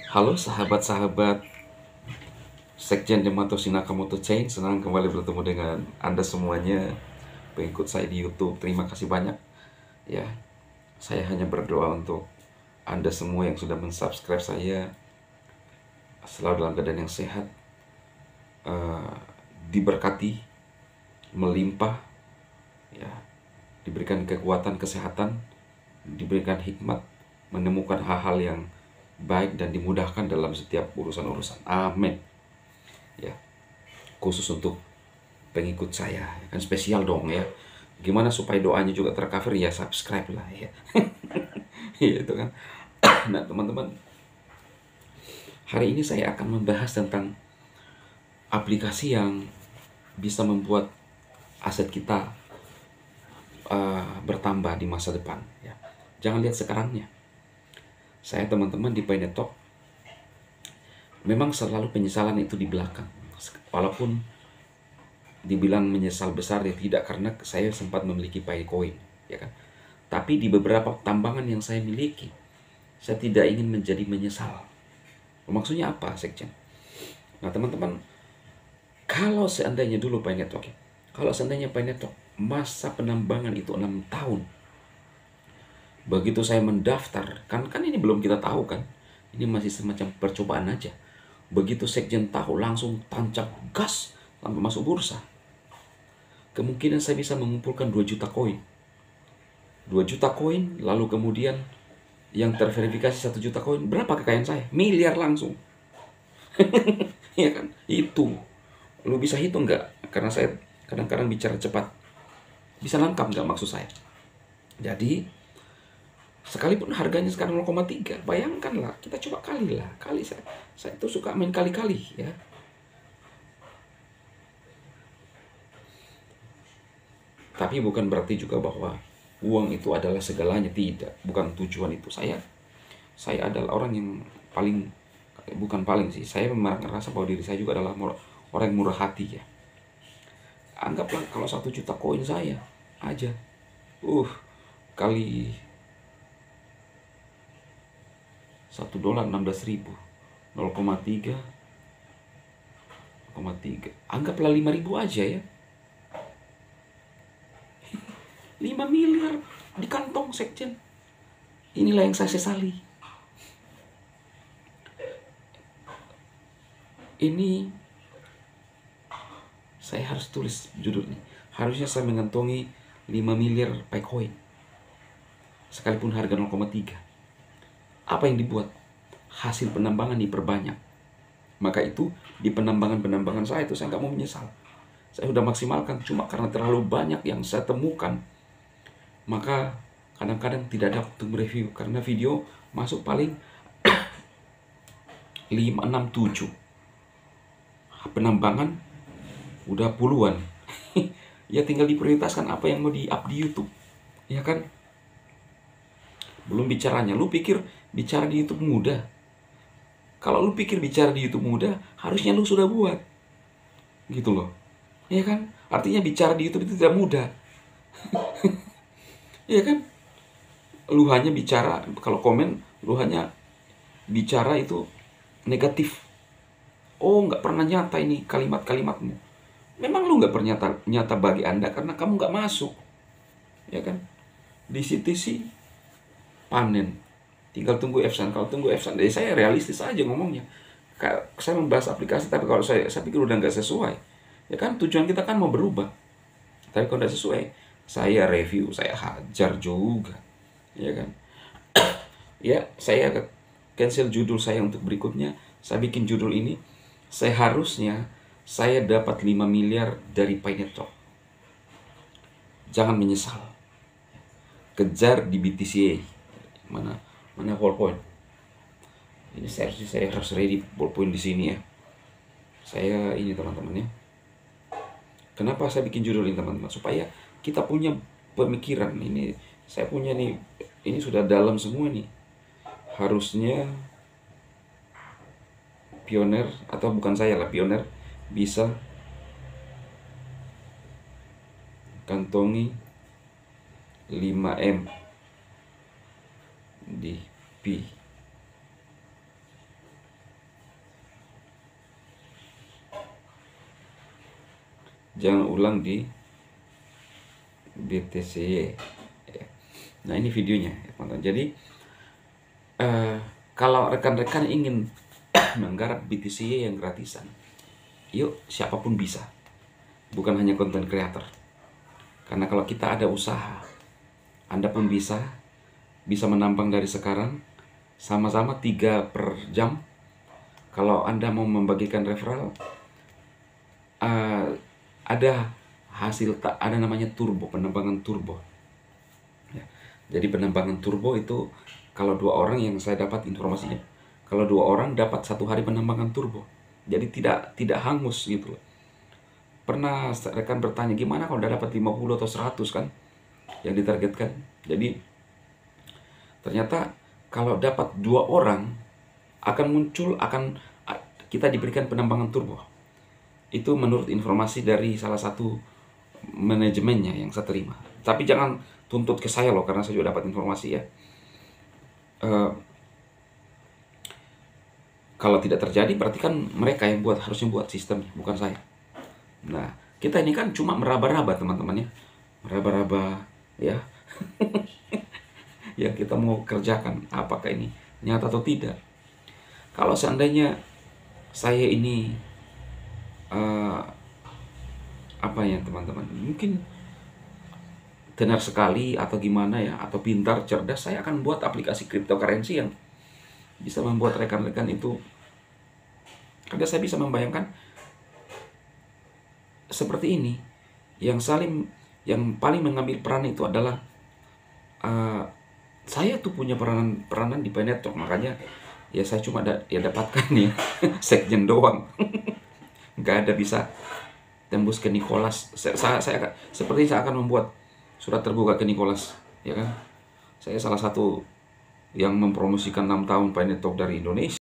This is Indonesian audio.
Halo sahabat-sahabat Sekjen Yamato Nakamoto Chain, senang kembali bertemu dengan Anda semuanya, pengikut saya di YouTube. Terima kasih banyak. Ya, saya hanya berdoa untuk Anda semua yang sudah mensubscribe saya selalu dalam keadaan yang sehat, eh, diberkati, melimpah, ya, diberikan kekuatan kesehatan, diberikan hikmat, menemukan hal-hal yang baik dan dimudahkan dalam setiap urusan-urusan. Amin. Ya, khusus untuk pengikut saya kan spesial dong ya. Gimana supaya doanya juga tercover, ya subscribe lah ya. Itu kan. Nah teman-teman, hari ini saya akan membahas tentang aplikasi yang bisa membuat aset kita bertambah di masa depan ya. Jangan lihat sekarangnya. Saya teman-teman di Painetok memang selalu penyesalan itu di belakang. Walaupun dibilang menyesal besar ya tidak, karena saya sempat memiliki Paicoin ya kan. Tapi di beberapa tambangan yang saya miliki, saya tidak ingin menjadi menyesal. Maksudnya apa, Sekjen? Nah, teman-teman, kalau seandainya dulu Pak Network, ya, kalau seandainya Pak Network masa penambangan itu 6 tahun, begitu saya mendaftar, kan ini belum kita tahu kan, ini masih semacam percobaan aja. Begitu Sekjen tahu, langsung tancap gas sampai masuk bursa. Kemungkinan saya bisa mengumpulkan 2 juta koin. 2 juta koin, lalu kemudian yang terverifikasi 1 juta koin, berapa kekayaan saya? Miliar langsung. Ya kan? Itu. Lu bisa hitung nggak? Karena saya kadang-kadang bicara cepat. Bisa nangkap nggak maksud saya? Jadi, sekalipun harganya sekarang 0,3, bayangkanlah, kita coba kali lah. Kali saya itu suka main kali-kali ya. Tapi bukan berarti juga bahwa uang itu adalah segalanya, tidak. Bukan tujuan itu. Saya adalah orang yang paling, bukan paling sih, saya merasa bahwa diri saya juga adalah orang yang murah hati ya. Anggaplah kalau 1 juta koin saya aja, kali $1 16.000, 0,3, anggaplah 5.000 aja ya, 5 miliar di kantong Sekjen. Inilah yang saya sesali. Ini saya harus tulis judulnya. Harusnya saya mengantongi 5 miliar Paicoin, sekalipun harga 0,3. Apa yang dibuat? Hasil penambangan diperbanyak. Maka itu di penambangan-penambangan saya itu saya nggak mau menyesal. Saya sudah maksimalkan, cuma karena terlalu banyak yang saya temukan, maka kadang-kadang tidak ada waktu mereview, karena video masuk paling 5, 6, 7. Penambangan udah puluhan. Ya tinggal diprioritaskan apa yang mau di-up di YouTube. Ya kan? Belum bicaranya, lu pikir bicara di YouTube mudah? Kalau lu pikir bicara di YouTube mudah, harusnya lu sudah buat. Gitu loh. Ya kan? Artinya bicara di YouTube itu tidak mudah. Ya kan? Lu hanya bicara, kalau komen, lu hanya bicara itu negatif. Oh, nggak pernah nyata ini kalimat-kalimatmu. Memang lu nggak pernah nyata bagi Anda karena kamu nggak masuk. Ya kan? Di situ sih panen. Tinggal tunggu Epson. Kalau tunggu Epson, jadi saya realistis aja ngomongnya. Saya membahas aplikasi, tapi kalau saya pikir udah nggak sesuai. Ya kan, tujuan kita kan mau berubah. Tapi kalau nggak sesuai, saya review, saya hajar juga. Ya kan? Ya, saya cancel judul saya untuk berikutnya. Saya bikin judul ini, saya dapat 5 miliar dari Painetok. Jangan menyesal. Kejar di BTCA. Mana ballpoint? Ini saya harus ready ballpoint di sini ya. Saya ini teman-teman ya. Kenapa saya bikin judul ini teman-teman? Supaya kita punya pemikiran. Ini saya punya nih, ini sudah dalam semua nih. Harusnya pioner, atau bukan saya lah, pioner bisa kantongi 5M di P. jangan ulang di BTCY ya. Nah ini videonya ya, teman-teman. Jadi kalau rekan-rekan ingin menggarap BTCY yang gratisan, yuk siapapun bisa, bukan hanya content creator. Karena kalau kita ada usaha, Anda pun bisa menambang dari sekarang, sama-sama 3 per jam. Kalau Anda mau membagikan referral, ada hasil, ada namanya turbo, penambangan turbo ya. Jadi penambangan turbo itu kalau 2 orang, yang saya dapat informasinya, kalau 2 orang dapat 1 hari penambangan turbo, jadi tidak hangus gitu loh. Pernah rekan bertanya, gimana kalau udah dapat 50 atau 100 kan yang ditargetkan. Jadi ternyata kalau dapat 2 orang akan muncul, kita diberikan penambangan turbo. Itu menurut informasi dari salah satu manajemennya yang saya terima. Tapi jangan tuntut ke saya loh, karena saya juga dapat informasi ya. Kalau tidak terjadi berarti kan mereka yang harusnya buat sistem, bukan saya. Nah, kita ini kan cuma meraba-raba teman-teman ya. Meraba-raba ya. Yang kita mau kerjakan, apakah ini nyata atau tidak. Kalau seandainya saya ini apa ya teman-teman, mungkin tenar sekali atau gimana ya, atau pintar, cerdas, saya akan buat aplikasi cryptocurrency yang bisa membuat rekan-rekan itu, karena saya bisa membayangkan seperti ini. Yang paling mengambil peran itu adalah saya tuh punya peranan di Network, makanya ya saya cuma dapatkan ya sekjen doang. Nggak ada bisa tembus ke Nicholas. Saya akan membuat surat terbuka ke Nicholas, ya kan. Saya salah satu yang mempromosikan 6 tahun Network dari Indonesia.